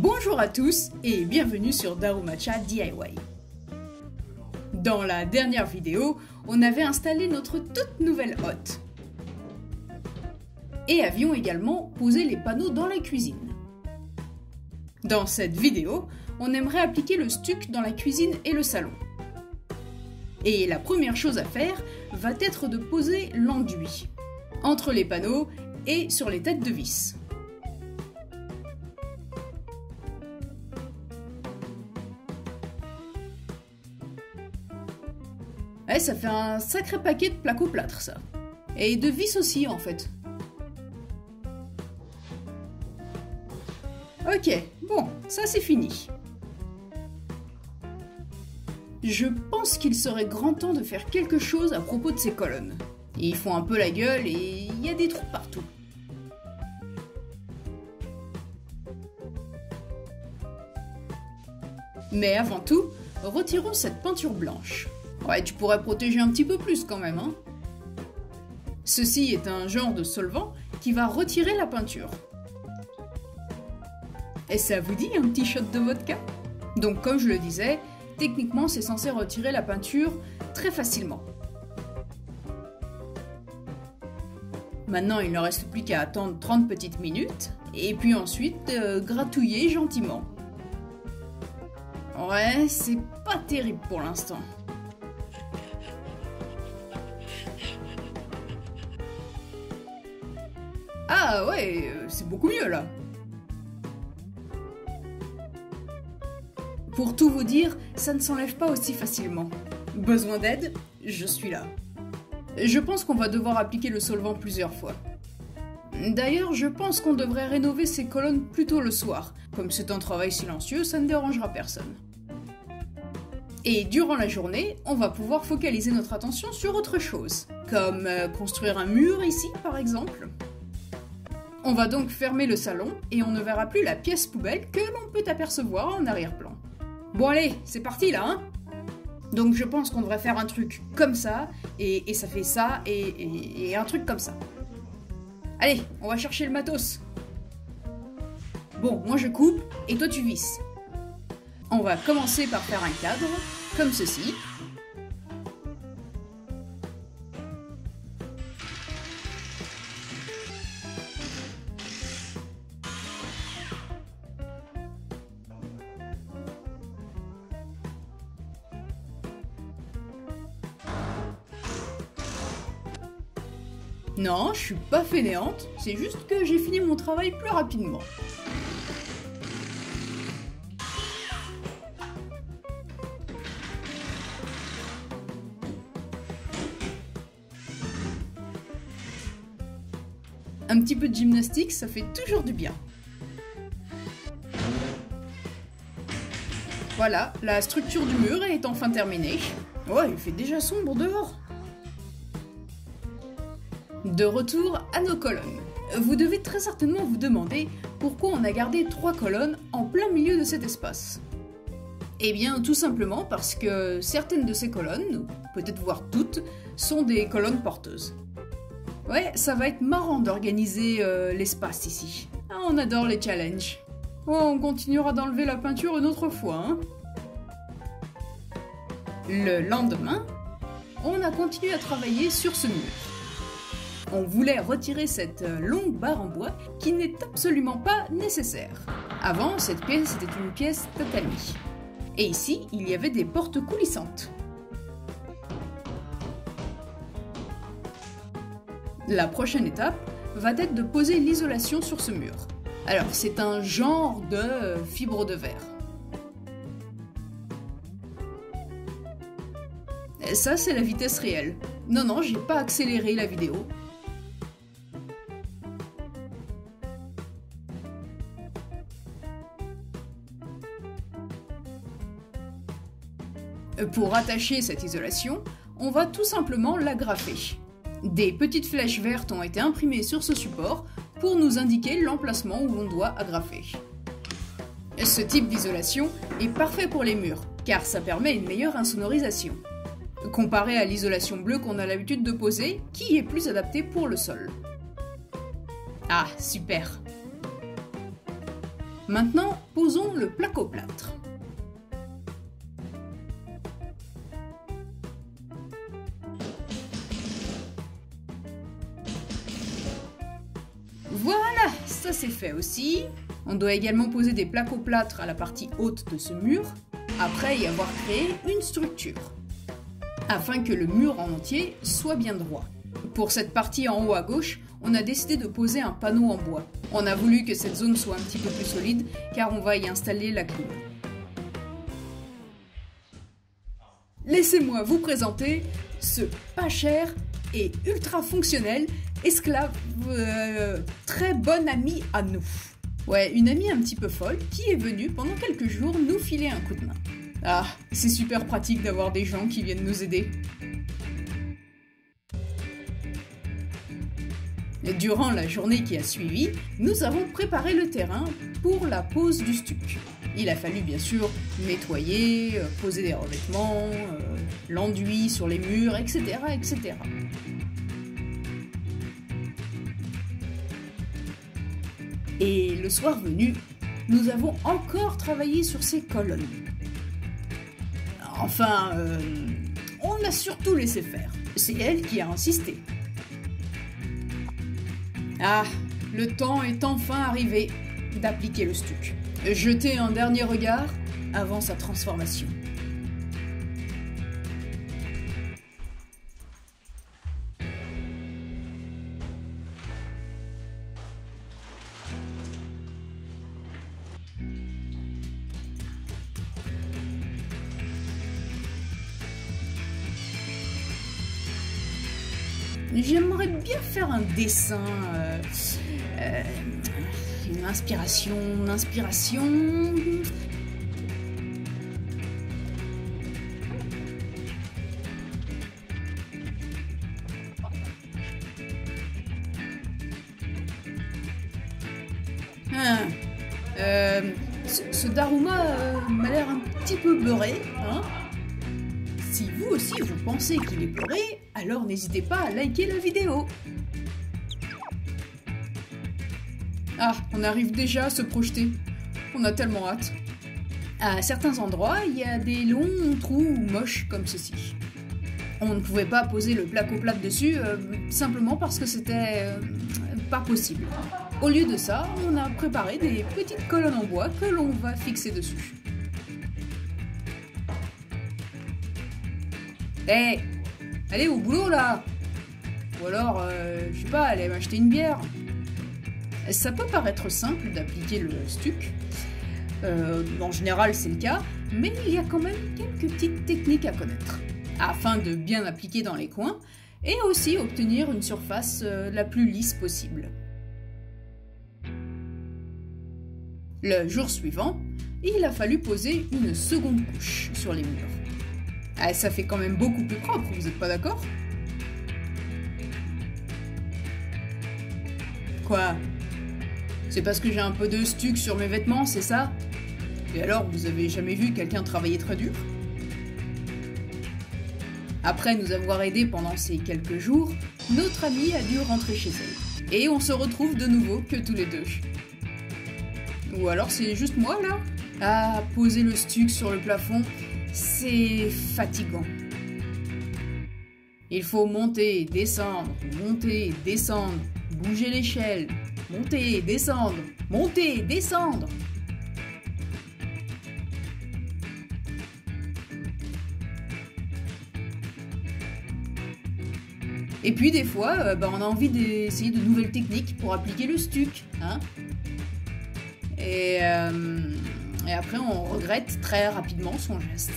Bonjour à tous et bienvenue sur Darumacha DIY. Dans la dernière vidéo, on avait installé notre toute nouvelle hotte. Et avions également posé les panneaux dans la cuisine. Dans cette vidéo, on aimerait appliquer le stuc dans la cuisine et le salon. Et la première chose à faire va être de poser l'enduit entre les panneaux et sur les têtes de vis. Ouais, ça fait un sacré paquet de placo-plâtre, ça. Et de vis aussi, en fait. Ok, bon, ça c'est fini. Je pense qu'il serait grand temps de faire quelque chose à propos de ces colonnes. Ils font un peu la gueule et il y a des trous partout. Mais avant tout, retirons cette peinture blanche. Ouais, tu pourrais protéger un petit peu plus quand même, hein. Ceci est un genre de solvant qui va retirer la peinture. Et ça vous dit un petit shot de vodka? Donc comme je le disais, techniquement c'est censé retirer la peinture très facilement. Maintenant il ne reste plus qu'à attendre 30 petites minutes, et puis ensuite gratouiller gentiment. Ouais, c'est pas terrible pour l'instant. Ah ouais, c'est beaucoup mieux là. Pour tout vous dire, ça ne s'enlève pas aussi facilement. Besoin d'aide? Je suis là. Je pense qu'on va devoir appliquer le solvant plusieurs fois. D'ailleurs, je pense qu'on devrait rénover ces colonnes plus tôt le soir. Comme c'est un travail silencieux, ça ne dérangera personne. Et durant la journée, on va pouvoir focaliser notre attention sur autre chose. Comme construire un mur ici, par exemple. On va donc fermer le salon et on ne verra plus la pièce poubelle que l'on peut apercevoir en arrière-plan. Bon allez, c'est parti là, hein. Donc je pense qu'on devrait faire un truc comme ça, et ça fait ça, et un truc comme ça. Allez, on va chercher le matos. Bon, moi je coupe, et toi tu visses. On va commencer par faire un cadre, comme ceci. Non, je suis pas fainéante, c'est juste que j'ai fini mon travail plus rapidement. Un petit peu de gymnastique, ça fait toujours du bien. Voilà, la structure du mur est enfin terminée. Ouais, il fait déjà sombre dehors. De retour à nos colonnes. Vous devez très certainement vous demander pourquoi on a gardé 3 colonnes en plein milieu de cet espace. Eh bien, tout simplement parce que certaines de ces colonnes, ou peut-être voire toutes, sont des colonnes porteuses. Ouais, ça va être marrant d'organiser l'espace ici. Ah, on adore les challenges. Oh, on continuera d'enlever la peinture une autre fois, hein. Le lendemain, on a continué à travailler sur ce mur. On voulait retirer cette longue barre en bois qui n'est absolument pas nécessaire. Avant, cette pièce était une pièce tatami. Et ici, il y avait des portes coulissantes. La prochaine étape va être de poser l'isolation sur ce mur. Alors, c'est un genre de fibre de verre. Et ça, c'est la vitesse réelle. Non, j'ai pas accéléré la vidéo. Pour attacher cette isolation, on va tout simplement l'agrafer. Des petites flèches vertes ont été imprimées sur ce support pour nous indiquer l'emplacement où l'on doit agrafer. Ce type d'isolation est parfait pour les murs, car ça permet une meilleure insonorisation. Comparé à l'isolation bleue qu'on a l'habitude de poser, qui est plus adaptée pour le sol. Ah, super! Maintenant, posons le placo-plâtre. Voilà, ça c'est fait aussi. On doit également poser des placo-plâtres à la partie haute de ce mur, après y avoir créé une structure, afin que le mur en entier soit bien droit. Pour cette partie en haut à gauche, on a décidé de poser un panneau en bois. On a voulu que cette zone soit un petit peu plus solide, car on va y installer la clim. Laissez-moi vous présenter ce pas cher et ultra fonctionnel esclave très bonne amie à nous. Ouais, une amie un petit peu folle qui est venue pendant quelques jours nous filer un coup de main. Ah, c'est super pratique d'avoir des gens qui viennent nous aider. Durant la journée qui a suivi, nous avons préparé le terrain pour la pose du stuc. Il a fallu bien sûr nettoyer, poser des revêtements, l'enduit sur les murs, etc., etc. Et le soir venu, nous avons encore travaillé sur ces colonnes. Enfin, on a surtout laissé faire. C'est elle qui a insisté. Ah, le temps est enfin arrivé d'appliquer le stuc. Jeter un dernier regard avant sa transformation. J'aimerais bien faire un dessin, une inspiration. Ce Daruma m'a l'air un petit peu beurré, hein? Si vous aussi vous pensez qu'il est beurré, alors n'hésitez pas à liker la vidéo. Ah, on arrive déjà à se projeter. On a tellement hâte. À certains endroits, il y a des longs trous moches comme ceci. On ne pouvait pas poser le placo-plâtre dessus, simplement parce que c'était pas possible. Au lieu de ça, on a préparé des petites colonnes en bois que l'on va fixer dessus. Hé, allez au boulot là! Ou alors, je sais pas, allez m'acheter une bière. Ça peut paraître simple d'appliquer le stuc, en général c'est le cas, mais il y a quand même quelques petites techniques à connaître, afin de bien appliquer dans les coins, et aussi obtenir une surface la plus lisse possible. Le jour suivant, il a fallu poser une seconde couche sur les murs. Ah, ça fait quand même beaucoup plus propre, vous êtes pas d'accord? Quoi? C'est parce que j'ai un peu de stuc sur mes vêtements, c'est ça? Et alors, vous avez jamais vu quelqu'un travailler très dur? Après nous avoir aidés pendant ces quelques jours, notre amie a dû rentrer chez elle. Et on se retrouve de nouveau que tous les deux. Ou alors c'est juste moi là? Ah, poser le stuc sur le plafond, c'est fatigant. Il faut monter, descendre, bouger l'échelle, monter, descendre. Et puis des fois, on a envie d'essayer de nouvelles techniques pour appliquer le stuc, hein. Et après on regrette très rapidement son geste.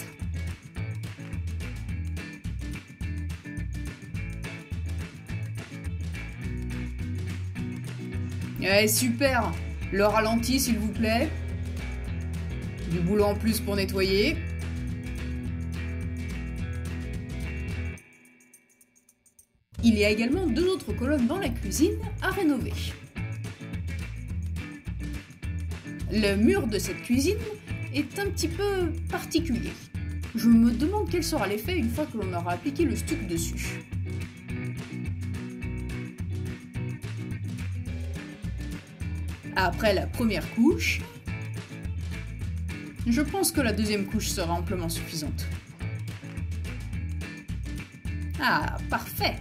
Ouais, super! Le ralenti s'il vous plaît. Du boulot en plus pour nettoyer. Il y a également 2 autres colonnes dans la cuisine à rénover. Le mur de cette cuisine est un petit peu particulier. Je me demande quel sera l'effet une fois que l'on aura appliqué le stuc dessus. Après la première couche, Je pense que la deuxième couche sera amplement suffisante. Ah, parfait!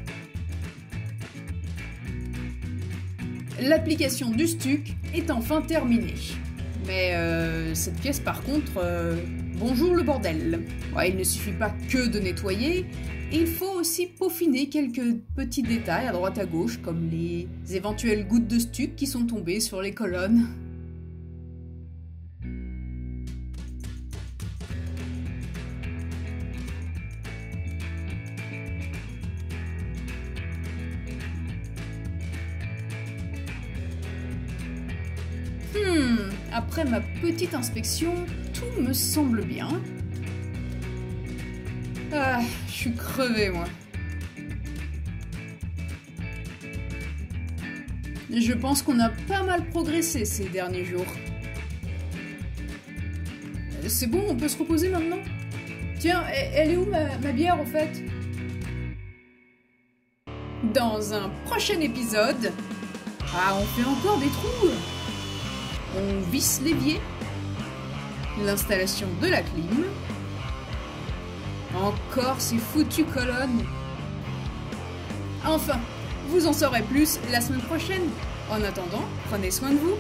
L'application du stuc est enfin terminée. Mais cette pièce par contre... bonjour le bordel. Ouais, il ne suffit pas que de nettoyer, il faut aussi peaufiner quelques petits détails à droite à gauche, comme les éventuelles gouttes de stuc qui sont tombées sur les colonnes. Après ma petite inspection, tout me semble bien. Ah, je suis crevée, moi. Je pense qu'on a pas mal progressé ces derniers jours. C'est bon, on peut se reposer maintenant? Tiens, elle est où ma bière, en fait? Dans un prochain épisode... Ah, on fait encore des trous! On visse l'évier, l'installation de la clim, encore ces foutues colonnes. Enfin, vous en saurez plus la semaine prochaine. En attendant, prenez soin de vous.